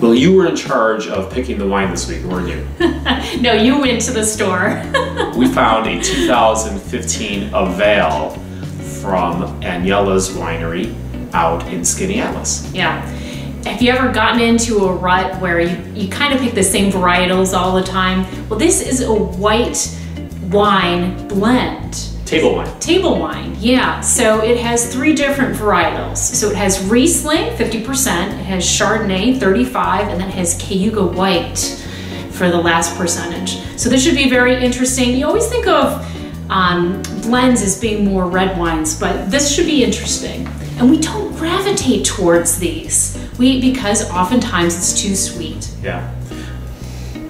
Well, you were in charge of picking the wine this week, weren't you? No, you went to the store. We found a 2015 Avail from Anyela's winery out in Skaneateles. Yeah. Have you ever gotten into a rut where you kind of pick the same varietals all the time? Well, this is a white wine blend. Table wine. Table wine, yeah. So it has 3 different varietals. So it has Riesling, 50%, it has Chardonnay, 35%, and then it has Cayuga White for the last percentage. So this should be very interesting. You always think of blends as being more red wines, but this should be interesting. And we don't gravitate towards these because oftentimes it's too sweet. Yeah.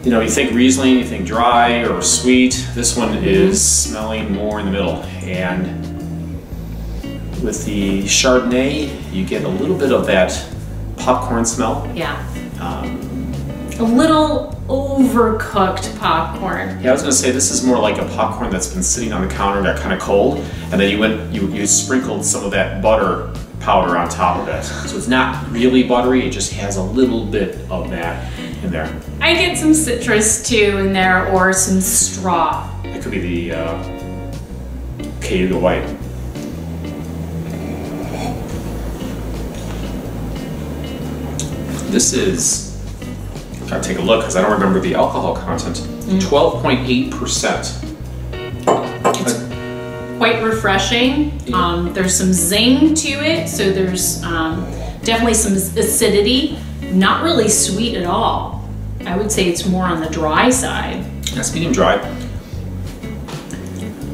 You know, you think Riesling, you think dry or sweet. This one is smelling more in the middle. And with the Chardonnay, you get a little bit of that popcorn smell. Yeah. A little overcooked popcorn. Yeah, I was gonna say this is more like a popcorn that's been sitting on the counter and got kind of cold, and then you sprinkled some of that butter powder on top of it. So it's not really buttery, it just has a little bit of that in there. I get some citrus too in there, or some straw. It could be the Cayuga White. This is, gotta take a look because I don't remember the alcohol content. 12.8%. It's quite refreshing. There's some zing to it, so there's definitely some acidity. Not really sweet at all. I would say it's more on the dry side. That's medium dry.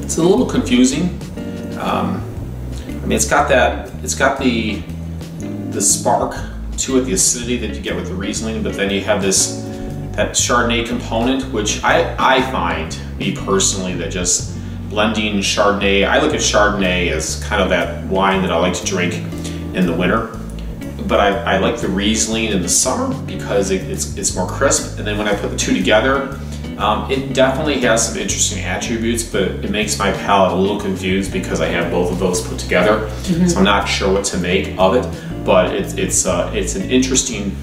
It's a little confusing. I mean, it's got the spark to it, the acidity that you get with the Riesling, but then you have that Chardonnay component, which I find, me personally, that just blending Chardonnay, I look at Chardonnay as kind of that wine that I like to drink in the winter. But I like the Riesling in the summer because it's more crisp, and then when I put the two together, it definitely has some interesting attributes, but it makes my palate a little confused because I have both of those put together. So I'm not sure what to make of it, but it's an interesting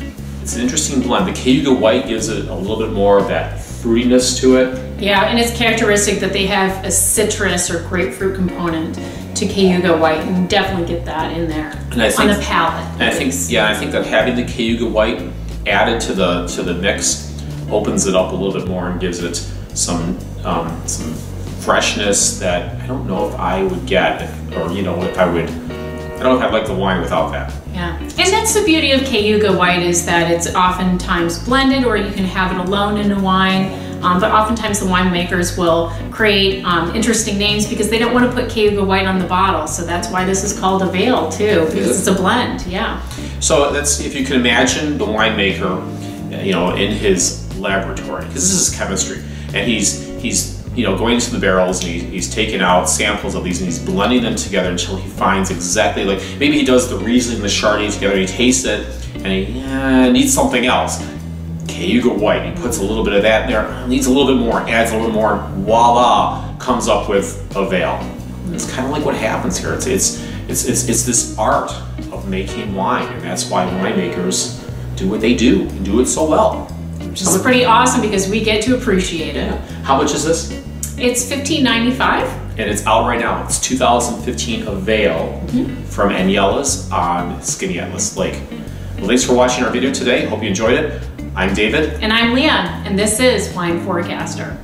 blend. The Cayuga White gives it a little bit more of that fruitiness to it. Yeah, and it's characteristic that they have a citrus or grapefruit component to Cayuga White, and definitely get that in there on the palate. And I think that having the Cayuga White added to the mix opens it up a little bit more and gives it some freshness that I don't know if I would get, I don't know if I'd like the wine without that. Yeah, and that's the beauty of Cayuga White, is that it's oftentimes blended, or you can have it alone in a wine. But oftentimes the winemakers will create interesting names because they don't want to put Cayuga White on the bottle. So that's why this is called Avail too, because it's a blend, yeah. So that's, if you can imagine the winemaker, in his laboratory, because this is chemistry, and he's going into the barrels and he's taking out samples of these and he's blending them together until he finds exactly, like maybe he does the Riesling and the Chardonnay together, he tastes it and he needs something else. Cayuga White, he puts a little bit of that in there, needs a little bit more, adds a little more, voila, comes up with Avail. It's kind of like what happens here. It's this art of making wine, and that's why winemakers do what they do and do it so well. Which is pretty awesome because we get to appreciate it. How much is this? It's $15.95. And it's out right now. It's 2015 Avail from Anyela's on Skaneateles Lake. Well, thanks for watching our video today. Hope you enjoyed it. I'm David. And I'm Leah, and this is Wine Forecaster.